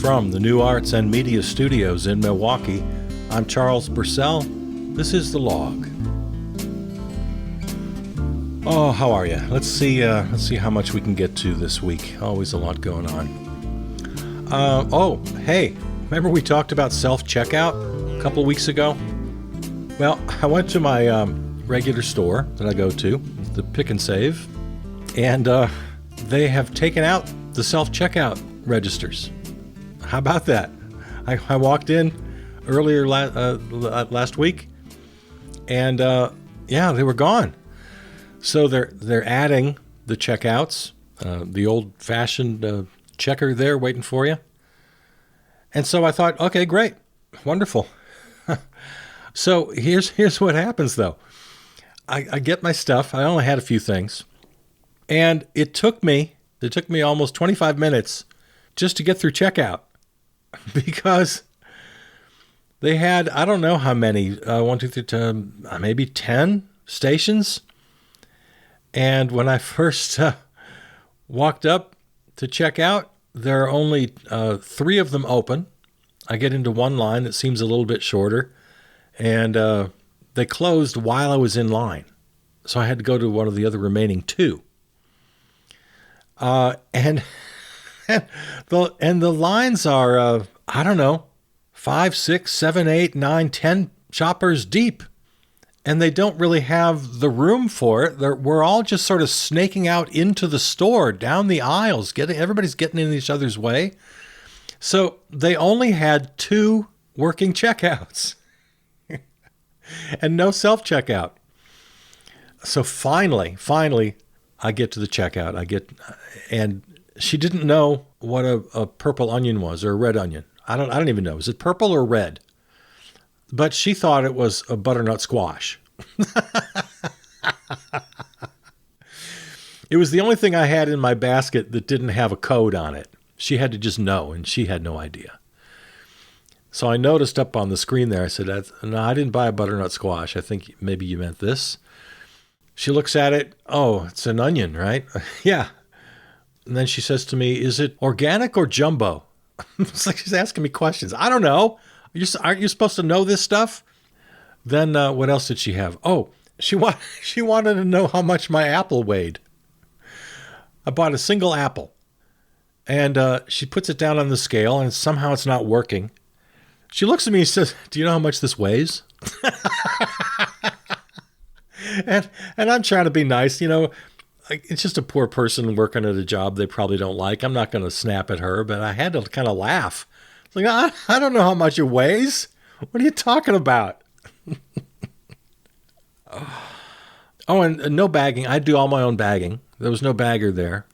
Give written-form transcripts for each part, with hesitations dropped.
From the New Arts and Media Studios in Milwaukee, I'm Charles Purcell. This is The Log. Oh, how are you? Let's see how much we can get to this week. Always a lot going on. Hey, remember we talked about self-checkout a couple of weeks ago? Well, I went to my regular store that I go to, the Pick and Save, and they have taken out the self-checkout registers. How about that? I walked in earlier last week, and they were gone. So they're adding the checkouts, the old-fashioned checker there waiting for you. And so I thought, okay, great, wonderful. So here's what happens though. I get my stuff. I only had a few things, and it took me almost 25 minutes just to get through checkout. Because they had, I don't know how many, 1, 2, 3, maybe 10 stations. And when I first walked up to check out, there are only 3 of them open. I get into one line that seems a little bit shorter, and they closed while I was in line. So I had to go to one of the other remaining 2. And the lines are, I don't know, 5, 6, 7, 8, 9, 10 shoppers deep. And they don't really have the room for it. We're all just sort of snaking out into the store, down the aisles. Everybody's getting in each other's way. So they only had 2 working checkouts and no self-checkout. So finally, I get to the checkout. And she didn't know what a purple onion was, or a red onion. I don't even know. Is it purple or red? But she thought it was a butternut squash. It was the only thing I had in my basket that didn't have a code on it. She had to just know, and she had no idea. So I noticed up on the screen there, I said, no, I didn't buy a butternut squash. I think maybe you meant this. She looks at it. Oh, it's an onion, right? Yeah. And then she says to me, is it organic or jumbo? It's like she's asking me questions. I don't know. Aren't you supposed to know this stuff? Then what else did she have? Oh, she wanted to know how much my apple weighed. I bought a single apple. And she puts it down on the scale, and somehow it's not working. She looks at me and says, do you know how much this weighs? And I'm trying to be nice, it's just a poor person working at a job they probably don't like. I'm not going to snap at her, but I had to kind of laugh. It's like, I don't know how much it weighs. What are you talking about? Oh, and no bagging. I do all my own bagging. There was no bagger there.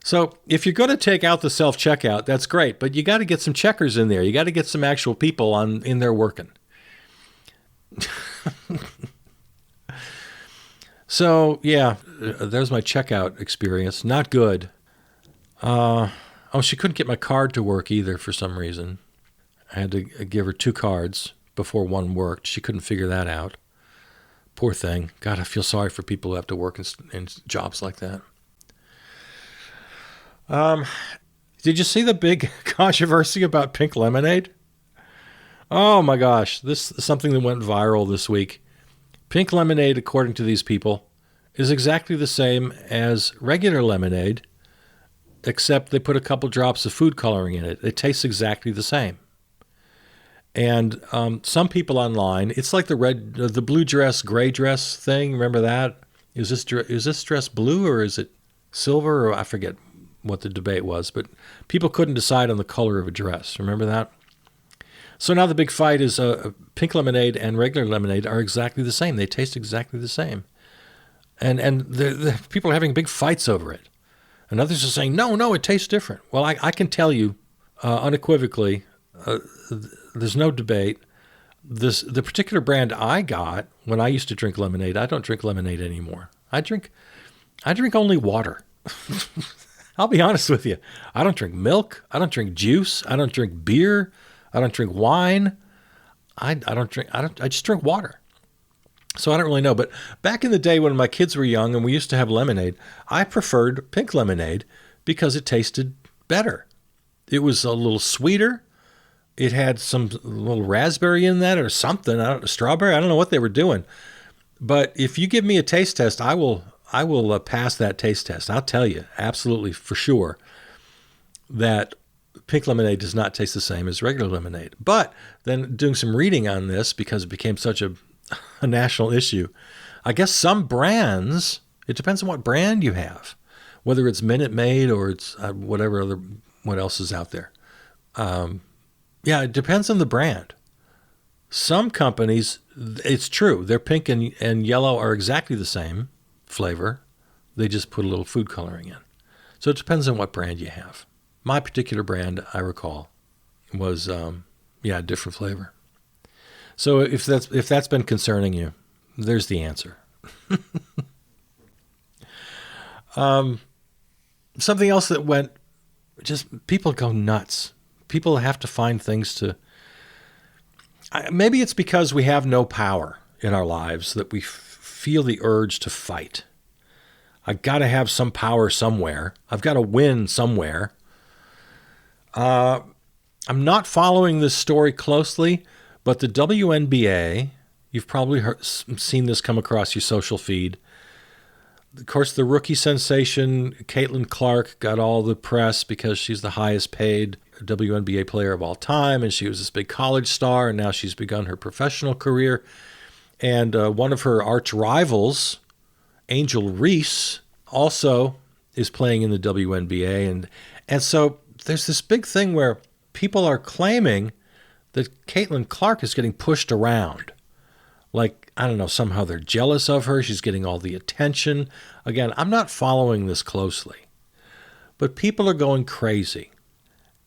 So if you're going to take out the self-checkout, that's great, but you got to get some checkers in there. You got to get some actual people in there working. So, yeah, there's my checkout experience. Not good. She couldn't get my card to work either for some reason. I had to give her 2 cards before one worked. She couldn't figure that out. Poor thing. God, I feel sorry for people who have to work in jobs like that. Did you see the big controversy about pink lemonade? Oh, my gosh. This is something that went viral this week. Pink lemonade, according to these people, is exactly the same as regular lemonade, except they put a couple drops of food coloring in it. It tastes exactly the same. And some people online, it's like the blue dress, gray dress thing. Remember that? Is this dress blue or is it silver? Or I forget what the debate was, but people couldn't decide on the color of a dress. Remember that? So now the big fight is pink lemonade and regular lemonade are exactly the same. They taste exactly the same. And the people are having big fights over it. And others are saying, no, it tastes different. Well, I can tell you unequivocally, there's no debate. The particular brand I got when I used to drink lemonade, I don't drink lemonade anymore. I drink only water. I'll be honest with you. I don't drink milk. I don't drink juice. I don't drink beer. I don't drink wine. I just drink water. So I don't really know. But back in the day when my kids were young and we used to have lemonade, I preferred pink lemonade because it tasted better. It was a little sweeter. It had some little raspberry in that or something. Strawberry. I don't know what they were doing. But if you give me a taste test, I will pass that taste test. I'll tell you absolutely for sure that pink lemonade does not taste the same as regular lemonade. But then doing some reading on this, because it became such a national issue, I guess some brands, it depends on what brand you have, whether it's Minute Maid or it's what else is out there. Yeah, it depends on the brand. Some companies, it's true, their pink and yellow are exactly the same flavor. They just put a little food coloring in. So it depends on what brand you have. My particular brand, I recall, was a different flavor. So if that's been concerning you, there's the answer. Something else that went, just people go nuts. People have to find things to. Maybe it's because we have no power in our lives that we feel the urge to fight. I got to have some power somewhere. I've got to win somewhere. I'm not following this story closely, but the WNBA, you've probably seen this come across your social feed. Of course, the rookie sensation, Caitlin Clark, got all the press because she's the highest paid WNBA player of all time, and she was this big college star, and now she's begun her professional career. And one of her arch rivals, Angel Reese, also is playing in the WNBA. And so there's this big thing where people are claiming that Caitlin Clark is getting pushed around. Like, I don't know, somehow they're jealous of her. She's getting all the attention. Again, I'm not following this closely, but people are going crazy.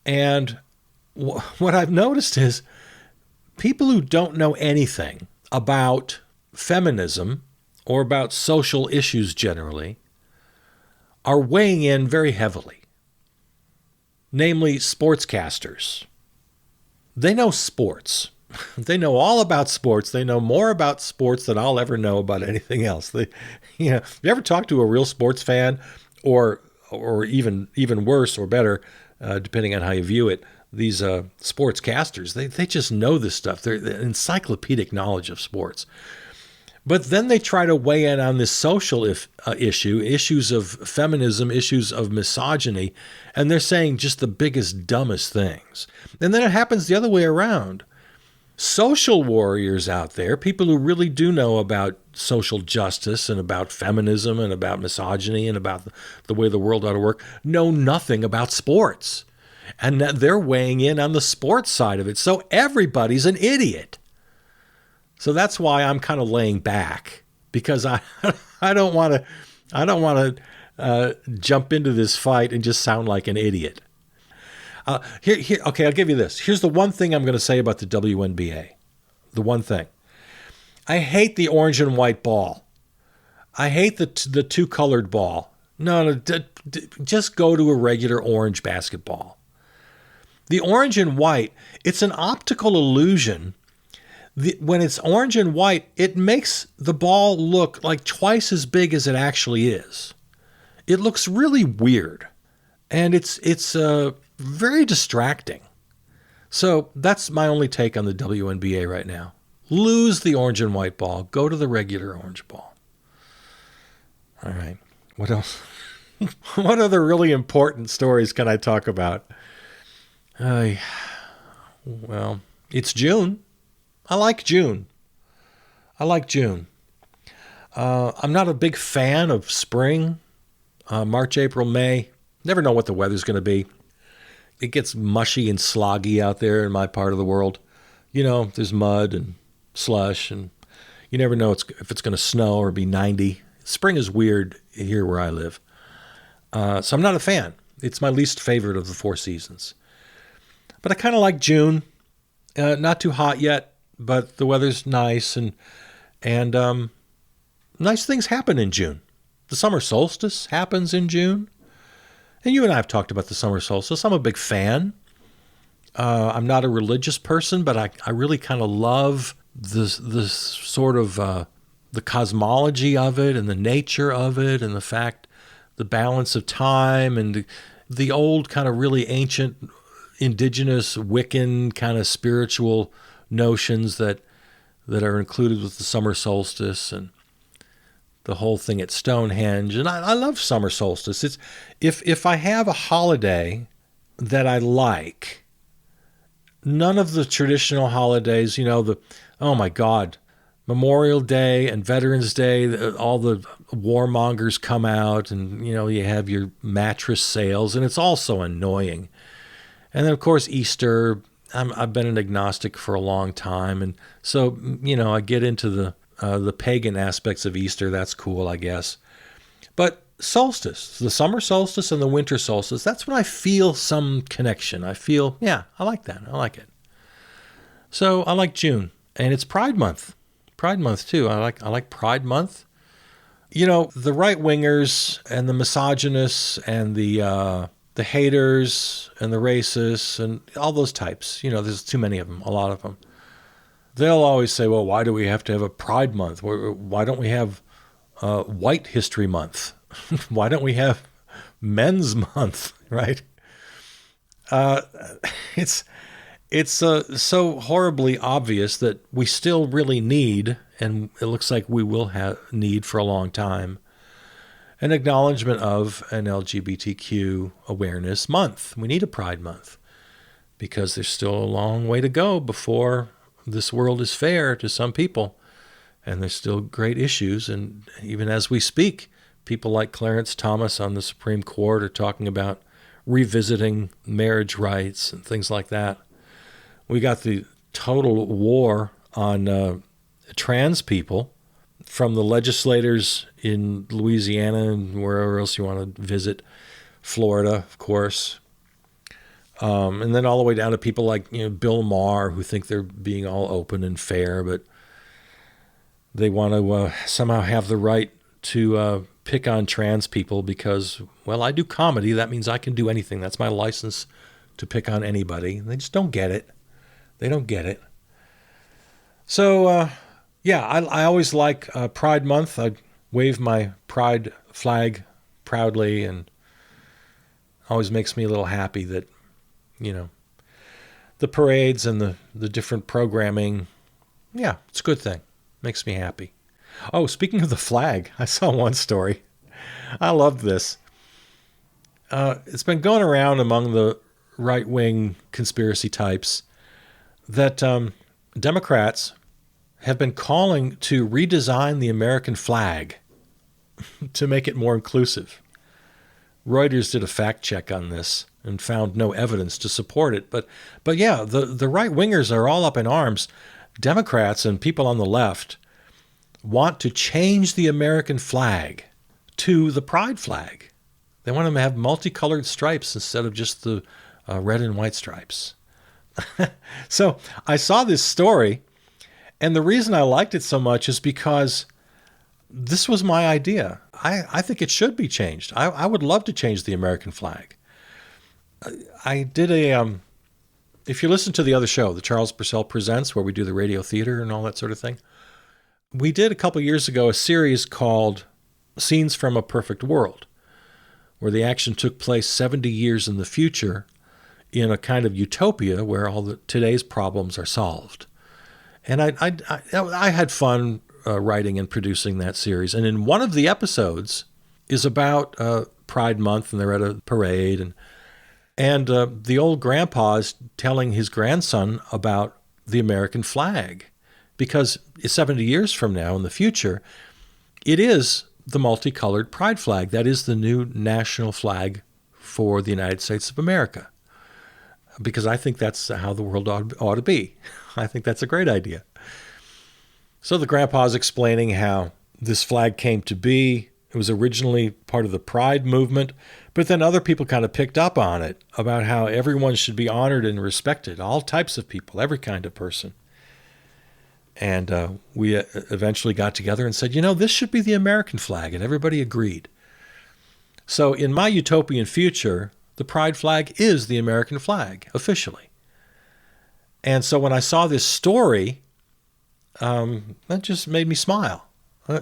And what I've noticed is people who don't know anything about feminism or about social issues generally are weighing in very heavily. Namely, sportscasters. They know sports. They know all about sports. They know more about sports than I'll ever know about anything else. You ever talk to a real sports fan, or even worse or better, depending on how you view it, these sportscasters, they just know this stuff. They're encyclopedic knowledge of sports. But then they try to weigh in on this social issues of feminism, issues of misogyny, and they're saying just the biggest, dumbest things. And then it happens the other way around. Social warriors out there, people who really do know about social justice and about feminism and about misogyny and about the way the world ought to work, know nothing about sports. And they're weighing in on the sports side of it. So everybody's an idiot. So that's why I'm kind of laying back, because I don't want to jump into this fight and just sound like an idiot. Okay, I'll give you this. Here's the one thing I'm going to say about the WNBA. The one thing. I hate the orange and white ball. I hate the two-colored ball. No, just go to a regular orange basketball. The orange and white, it's an optical illusion. When it's orange and white, it makes the ball look like twice as big as it actually is. It looks really weird. And it's very distracting. So that's my only take on the WNBA right now. Lose the orange and white ball. Go to the regular orange ball. All right. What else? What other really important stories can I talk about? Well, it's June. I like June. I'm not a big fan of spring, March, April, May. Never know what the weather's going to be. It gets mushy and sloggy out there in my part of the world. There's mud and slush, and you never know if it's going to snow or be 90. Spring is weird here where I live. So I'm not a fan. It's my least favorite of the four seasons. But I kind of like June. Not too hot yet, but the weather's nice, and nice things happen in June. The summer solstice happens in June. And you and I have talked about the summer solstice. I'm a big fan. I'm not a religious person, but I really kind of love this sort of the cosmology of it and the nature of it and the balance of time and the old kind of really ancient indigenous Wiccan kind of spiritual notions that are included with the summer solstice and the whole thing at Stonehenge. And I love summer solstice. It's if I have a holiday that I like, none of the traditional holidays, oh my God, Memorial Day and Veterans Day, all the warmongers come out and, you have your mattress sales, and it's all so annoying. And then, of course, Easter, I've been an agnostic for a long time. And so, I get into the pagan aspects of Easter. That's cool, I guess. But solstice, the summer solstice and the winter solstice, that's when I feel some connection. I feel, yeah, I like that. I like it. So I like June, and it's Pride Month. Pride Month too. I like Pride Month. The right wingers and the misogynists and the haters and the racists and all those types. There's too many of them. A lot of them. They'll always say, "Well, why do we have to have a Pride Month? Why don't we have White History Month? Why don't we have Men's Month?" Right? It's so horribly obvious that we still really need, and it looks like we will need for a long time, an acknowledgement of an LGBTQ awareness month. We need a Pride Month because there's still a long way to go before this world is fair to some people, and there's still great issues. And even as we speak, people like Clarence Thomas on the Supreme Court are talking about revisiting marriage rights and things like that. We got the total war on trans people from the legislators in Louisiana and wherever else you want to visit, Florida, of course, and then all the way down to people like Bill Maher, who think they're being all open and fair, but they want to somehow have the right to pick on trans people because, well, I do comedy. That means I can do anything. That's my license to pick on anybody. They just don't get it. They don't get it. So, I always like Pride Month. I wave my pride flag proudly, and always makes me a little happy that, the parades and the different programming, yeah, it's a good thing. Makes me happy. Oh, speaking of the flag, I saw one story. I loved this. It's been going around among the right-wing conspiracy types that Democrats have been calling to redesign the American flag to make it more inclusive. Reuters did a fact check on this and found no evidence to support it. But yeah, the right-wingers are all up in arms. Democrats and people on the left want to change the American flag to the pride flag. They want them to have multicolored stripes instead of just the red and white stripes. So I saw this story, and the reason I liked it so much is because this was my idea. I think it should be changed. I would love to change the American flag. I did if you listen to the other show, the Charles Purcell Presents, where we do the radio theater and all that sort of thing, we did a couple years ago a series called Scenes from a Perfect World, where the action took place 70 years in the future in a kind of utopia where all today's problems are solved. And I had fun writing and producing that series. And in one of the episodes is about Pride Month, and they're at a parade, and the old grandpa is telling his grandson about the American flag, because 70 years from now in the future, it is the multicolored pride flag. That is the new national flag for the United States of America, because I think that's how the world ought to be. I think that's a great idea. So the grandpa's explaining how this flag came to be. It was originally part of the Pride movement, but then other people kind of picked up on it, about how everyone should be honored and respected, all types of people, every kind of person. And we eventually got together and said, this should be the American flag, and everybody agreed. So in my utopian future, the pride flag is the American flag, officially. And so when I saw this story, that just made me smile.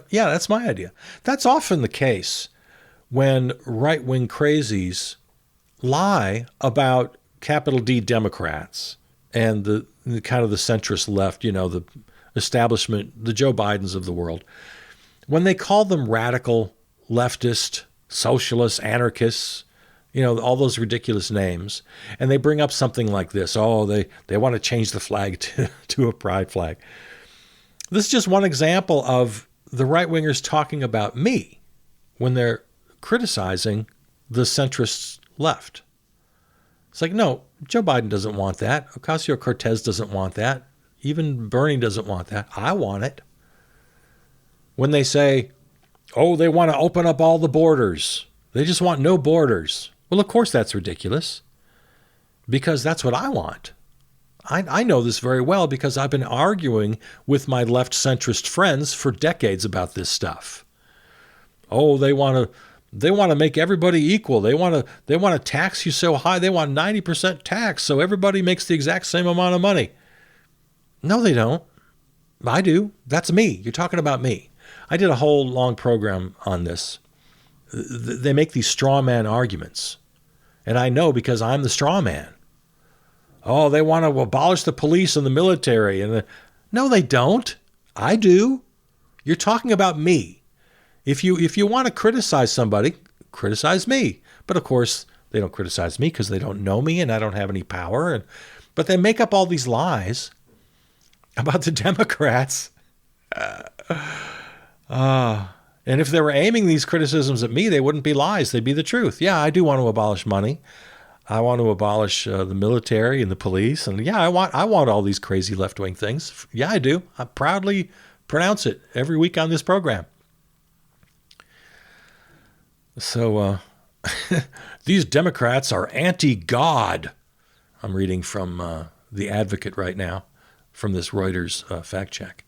Yeah, that's my idea. That's often the case when right-wing crazies lie about capital D Democrats and the kind of the centrist left, the establishment, the Joe Bidens of the world, when they call them radical, leftist, socialists, anarchists, all those ridiculous names, and they bring up something like this, they want to change the flag to a pride flag. This is just one example of the right-wingers talking about me when they're criticizing the centrist left. It's like, no, Joe Biden doesn't want that. Ocasio-Cortez doesn't want that. Even Bernie doesn't want that. I want it. When they say, they want to open up all the borders. They just want no borders. Well, of course that's ridiculous, because that's what I want. I know this very well because I've been arguing with my left centrist friends for decades about this stuff. They want to make everybody equal. They want to tax you so high. They want 90% tax so everybody makes the exact same amount of money. No, they don't. I do. That's me. You're talking about me. I did a whole long program on this. They make these straw man arguments. And I know because I'm the straw man. They want to abolish the police and the military. No, they don't. I do. You're talking about me. If you want to criticize somebody, criticize me. But of course, they don't criticize me because they don't know me and I don't have any power. But they make up all these lies about the Democrats. And if they were aiming these criticisms at me, they wouldn't be lies. They'd be the truth. Yeah, I do want to abolish money. I want to abolish the military and the police. And yeah, I want all these crazy left-wing things. Yeah, I do. I proudly pronounce it every week on this program. So these Democrats are anti-God. I'm reading from The Advocate right now, from this Reuters fact check.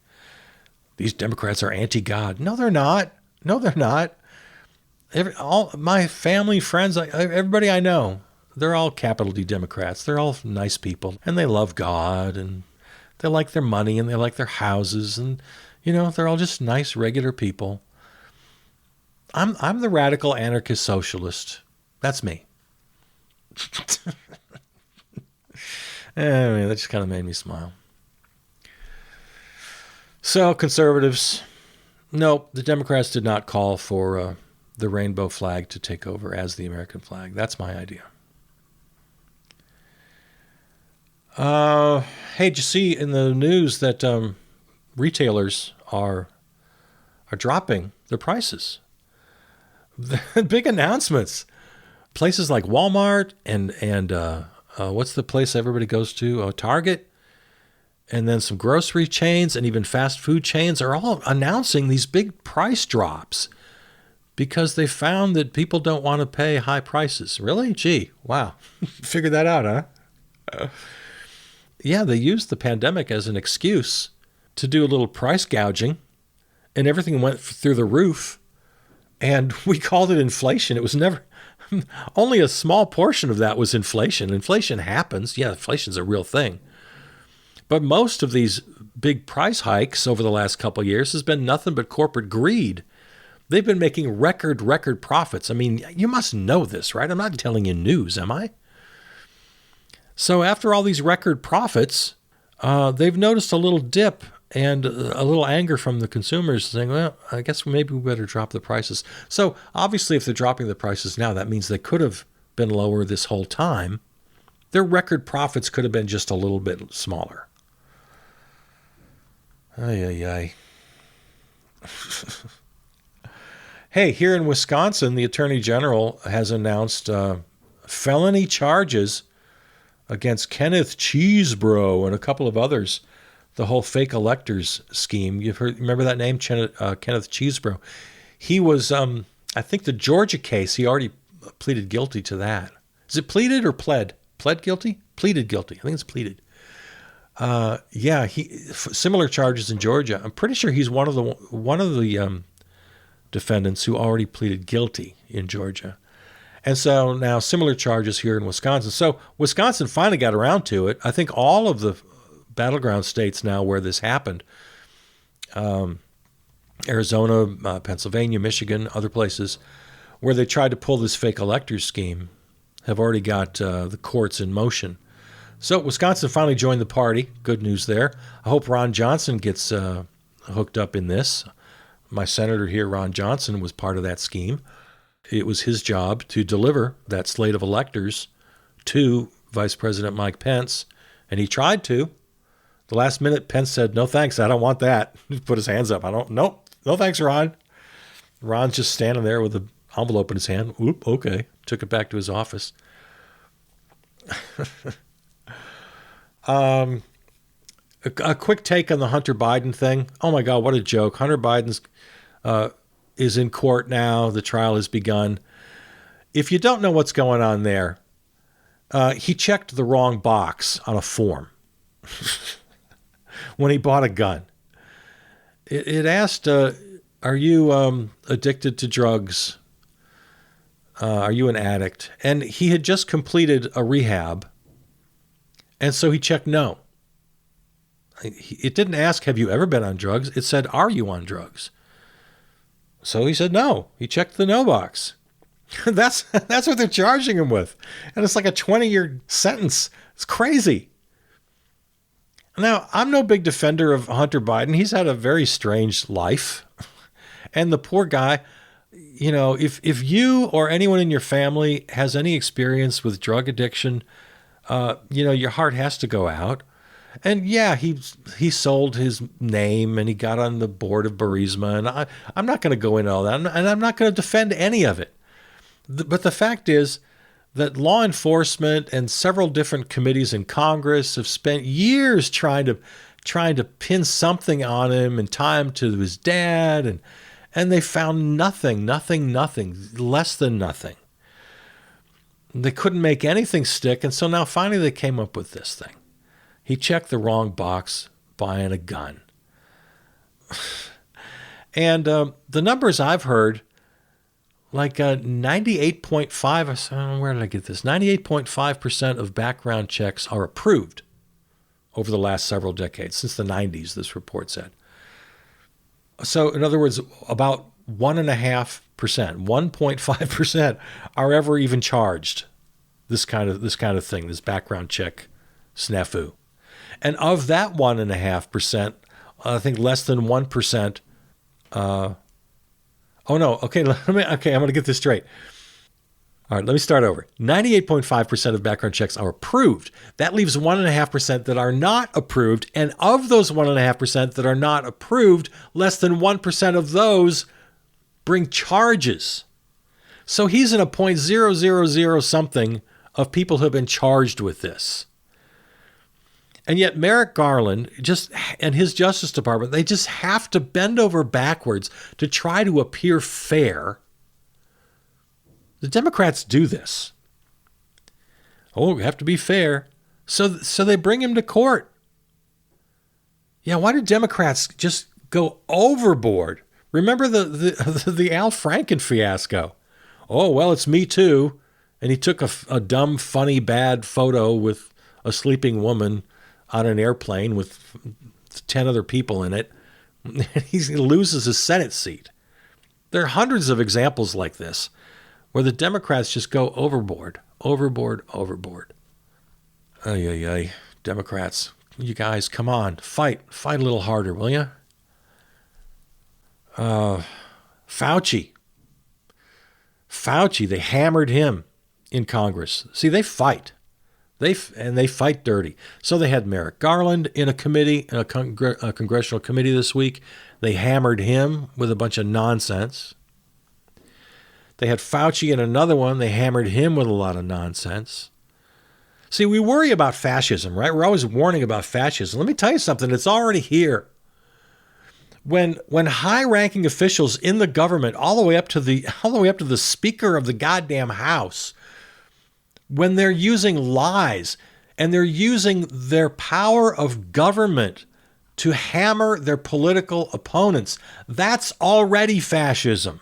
These Democrats are anti-God. No, they're not. No, they're not. All my family, friends, everybody I know, they're all capital D Democrats. They're all nice people, and they love God, and they like their money, and they like their houses, and they're all just nice, regular people. I'm the radical anarchist socialist. That's me. Anyway, that just kind of made me smile. So, conservatives, no, the Democrats did not call for the rainbow flag to take over as the American flag. That's my idea. Hey, did you see in the news that retailers are dropping their prices? Big announcements. Places like Walmart and what's the place everybody goes to? Target. And then some grocery chains and even fast food chains are all announcing these big price drops because they found that people don't want to pay high prices. Really? Gee, wow. Figured that out, huh? Yeah, they used the pandemic as an excuse to do a little price gouging, and everything went through the roof, and we called it inflation. It was never... Only a small portion of that was inflation. Inflation happens. Yeah, inflation's a real thing. But most of these big price hikes over the last couple of years has been nothing but corporate greed. They've been making record profits. I mean, you must know this, right? I'm not telling you news, am I? So after all these record profits, they've noticed a little dip and a little anger from the consumers saying, well, I guess maybe we better drop the prices. So obviously if they're dropping the prices now, that means they could have been lower this whole time. Their record profits could have been just a little bit smaller. Ay. Hey, here in Wisconsin, the Attorney General has announced felony charges against Kenneth Chesebro and a couple of others. The whole fake electors scheme. Remember that name, Kenneth Chesebro? He was, I think the Georgia case, he already pleaded guilty to that. Is it pleaded or pled? Pled guilty? Pleaded guilty. I think it's pleaded. Similar charges in Georgia. I'm pretty sure he's one of the defendants who already pleaded guilty in Georgia. And so now similar charges here in Wisconsin. So Wisconsin finally got around to it. I think all of the battleground states now where this happened, Arizona, Pennsylvania, Michigan, other places, where they tried to pull this fake electors scheme, have already got the courts in motion. So Wisconsin finally joined the party. Good news there. I hope Ron Johnson gets hooked up in this. My senator here, Ron Johnson, was part of that scheme. It was his job to deliver that slate of electors to Vice President Mike Pence, and he tried to. The last minute, Pence said, "No thanks, I don't want that." He put his hands up. No thanks, Ron. Ron's just standing there with an envelope in his hand. Oop, okay. Took it back to his office. A quick take on the Hunter Biden thing. Oh my God, what a joke. Hunter Biden's is in court now. The trial has begun. If you don't know what's going on there, he checked the wrong box on a form when he bought a gun. It asked, are you addicted to drugs? Are you an addict? And he had just completed a rehab. And so he checked no. It didn't ask, have you ever been on drugs? It said, are you on drugs? So he said no. He checked the no box. That's what they're charging him with. And it's like a 20-year sentence. It's crazy. Now, I'm no big defender of Hunter Biden. He's had a very strange life. And the poor guy, you know, if you or anyone in your family has any experience with drug addiction, you know, your heart has to go out. And yeah, he sold his name and he got on the board of Burisma. And I'm not going to go into all that. And I'm not going to defend any of it. But the fact is that law enforcement and several different committees in Congress have spent years trying to pin something on him and tie him to his dad. And they found nothing, less than nothing. They couldn't make anything stick. And so now finally they came up with this thing. He checked the wrong box buying a gun. And the numbers I've heard, like 98.5, where did I get this? 98.5% of background checks are approved over the last several decades, since the 90s, this report said. So in other words, about 1.5%, 1.5% are ever even charged. This kind of thing, this background check snafu. And of that 1.5%, I think less than 1%. I'm going to get this straight. All right, let me start over. 98.5% of background checks are approved. That leaves 1.5% that are not approved. And of those 1.5% that are not approved, less than 1% of those bring charges. So he's in a 0.000 something of people who have been charged with this. And yet Merrick Garland and his Justice Department, they just have to bend over backwards to try to appear fair. The Democrats do this. Oh, we have to be fair. So they bring him to court. Yeah, why do Democrats just go overboard? Remember the Al Franken fiasco. Oh, well, it's Me Too. And he took a dumb, funny, bad photo with a sleeping woman on an airplane with 10 other people in it. He loses his Senate seat. There are hundreds of examples like this where the Democrats just go overboard. Ay. Democrats, you guys, come on, fight a little harder, will you? Fauci, they hammered him in Congress. See, they fight. They fight dirty. So they had Merrick Garland in a committee, a congressional committee this week. They hammered him with a bunch of nonsense. They had Fauci in another one. They hammered him with a lot of nonsense. See, we worry about fascism, right? We're always warning about fascism. Let me tell you something. It's already here. When high-ranking officials in the government, all the way up to the Speaker of the goddamn House, when they're using lies and they're using their power of government to hammer their political opponents, that's already fascism.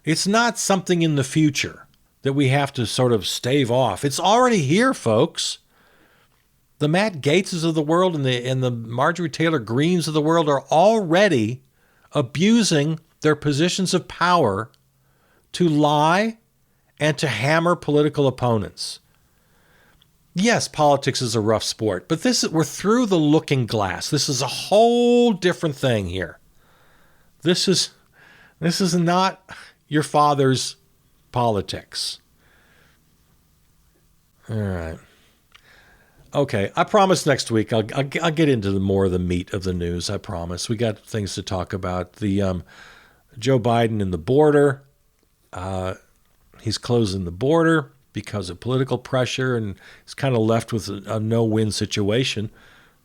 It's not something in the future that we have to sort of stave off. It's already here, folks. The Matt Gaetzes of the world and the Marjorie Taylor Greens of the world are already abusing their positions of power to lie and to hammer political opponents. Yes, politics is a rough sport, but we're through the looking glass. This is a whole different thing here. This is not your father's politics. All right. Okay, I promise next week I'll get into more of the meat of the news. I promise. We got things to talk about. The Joe Biden and the border. He's closing the border because of political pressure, and he's kind of left with a no-win situation.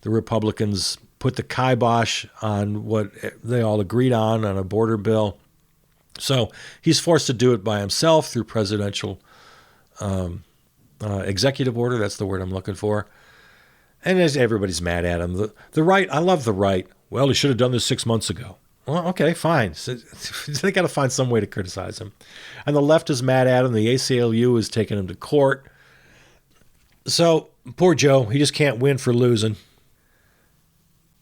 The Republicans put the kibosh on what they all agreed on a border bill. So he's forced to do it by himself through presidential executive order. That's the word I'm looking for. And as everybody's mad at him, the right, I love the right. Well, he should have done this 6 months ago. Well, okay, fine. So, they got to find some way to criticize him. And the left is mad at him. The ACLU is taking him to court. So poor Joe, he just can't win for losing.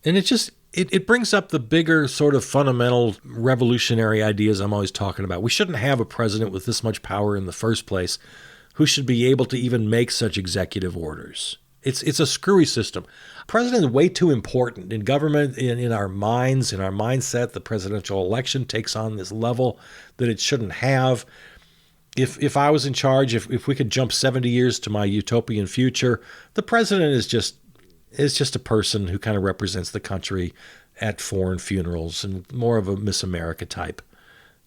And it brings up the bigger sort of fundamental revolutionary ideas I'm always talking about. We shouldn't have a president with this much power in the first place who should be able to even make such executive orders. It's a screwy system. President is way too important in government, in our minds, in our mindset. The presidential election takes on this level that it shouldn't have. If I was in charge, if we could jump 70 years to my utopian future, the president is just a person who kind of represents the country at foreign funerals and more of a Miss America type.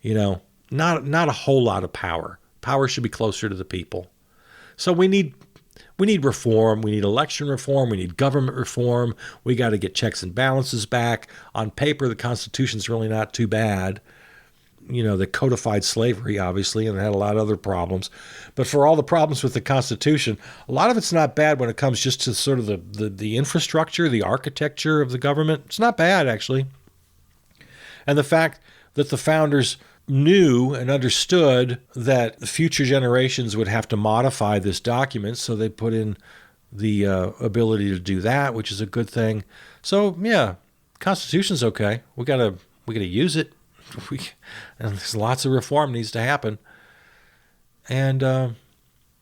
Not a whole lot of power. Power should be closer to the people. So we need reform. We need election reform. We need government reform. We got to get checks and balances back. On paper, the Constitution's really not too bad. They codified slavery, obviously, and it had a lot of other problems. But for all the problems with the Constitution, a lot of it's not bad when it comes just to sort of the infrastructure, the architecture of the government. It's not bad, actually. And the fact that the founders knew and understood that future generations would have to modify this document, so they put in the ability to do that, which is a good thing. So yeah, Constitution's okay. We gotta use it. And there's lots of reform needs to happen. And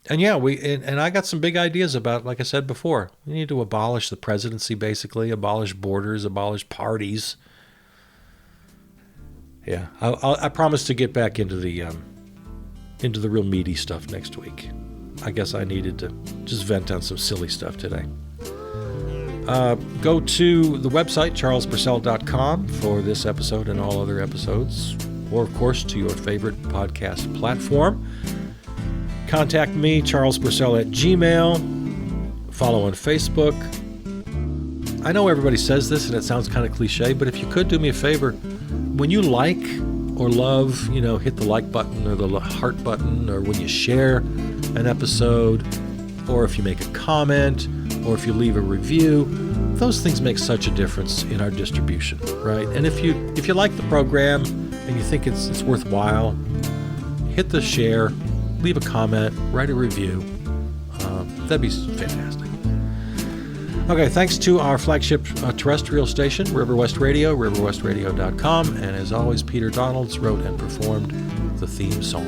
yeah, I got some big ideas about, like I said before, we need to abolish the presidency, basically, abolish borders, abolish parties. Yeah, I promise to get back into the real meaty stuff next week. I guess I needed to just vent on some silly stuff today. Go to the website, charlespurcell.com, for this episode and all other episodes, or, of course, to your favorite podcast platform. Contact me, charlespurcell@gmail.com. Follow on Facebook. I know everybody says this, and it sounds kind of cliche, but if you could do me a favor, when you like or love, hit the like button or the heart button, or when you share an episode, or if you make a comment, or if you leave a review, those things make such a difference in our distribution, right? And if you like the program and you think it's worthwhile, hit the share, leave a comment, write a review. That'd be fantastic. Okay, thanks to our flagship terrestrial station, River West Radio, riverwestradio.com. And as always, Peter Donalds wrote and performed the theme song.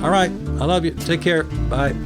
All right, I love you. Take care. Bye.